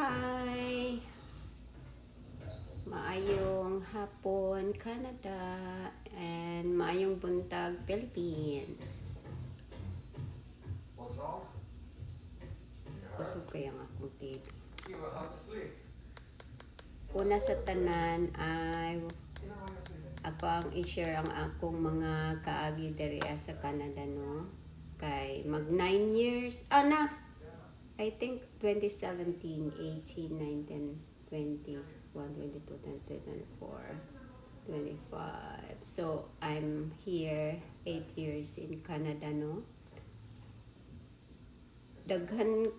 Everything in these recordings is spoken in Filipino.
Hi! Maayong hapon, Canada, and maayong buntag, Philippines. What's wrong? Kusog kaya ang akong TV. You were half asleep. Una sa tanan ay Either way, asleep. ako ang i-share ang akong mga kaagi diri sa Canada, no? Kay mag 9 years, I think 2017, 18, 19, 20, 1, 22, 23, 24, 25. So, I'm here 8 years in Canada, no? Daghan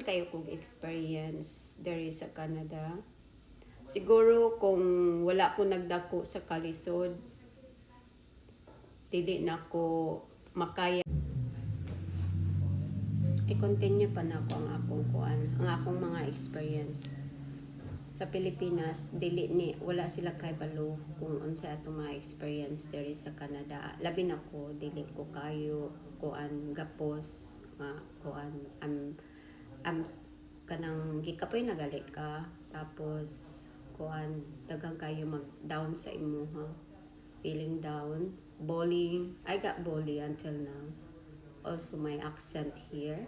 kayo kong experience there sa Canada. Siguro kung wala ko nagdako sa kalisod, dili na ko makaya. I-continue pa na ako ang akong mga experience. Sa Pilipinas, wala sila kay balo kung unsa atong mga experience there sa Canada. Labi na ko, dili ko kayo kuan gapos nga kuan am kanang gikapoy na gali ka tapos kuan daghang kayo mag down sa imuha, feeling down, bullying. I got bullied until now. Also my accent here.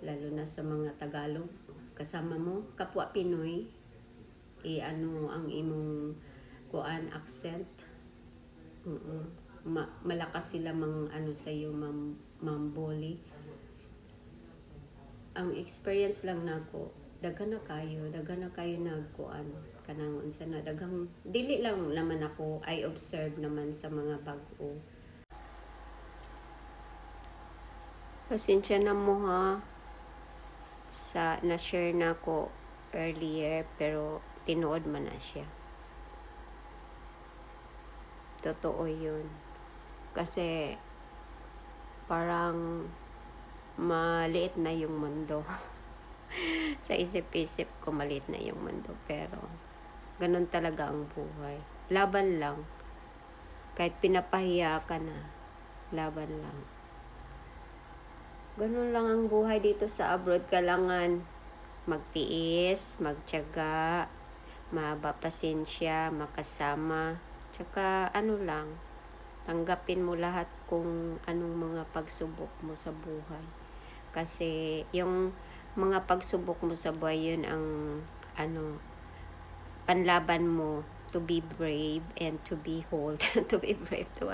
Lalo na sa mga Tagalog, kasama mo kapwa Pinoy, ano ang imong kuan accent. Malakas sila sa iyo bully. Ang experience lang nako, daghan na kayo nagkuan kanang unsa na daghang dili lang naman ako, I observe naman sa mga bag-o. Pasensya na mo ha sa na-share na ko earlier pero tinuod man na siya. Totoo yun. Kasi parang maliit na yung mundo. Sa isip-isip ko maliit na yung mundo pero ganun talaga ang buhay. Laban lang. Kahit pinapahiya ka na, laban lang. Ganun lang ang buhay dito sa abroad. Kailangan magtiis, magtiyaga, mahaba pasensya, makasama. Tsaka tanggapin mo lahat kung anong mga pagsubok mo sa buhay. Kasi yung mga pagsubok mo sa buhay, yun ang panlaban mo to be brave and to be whole. To be brave to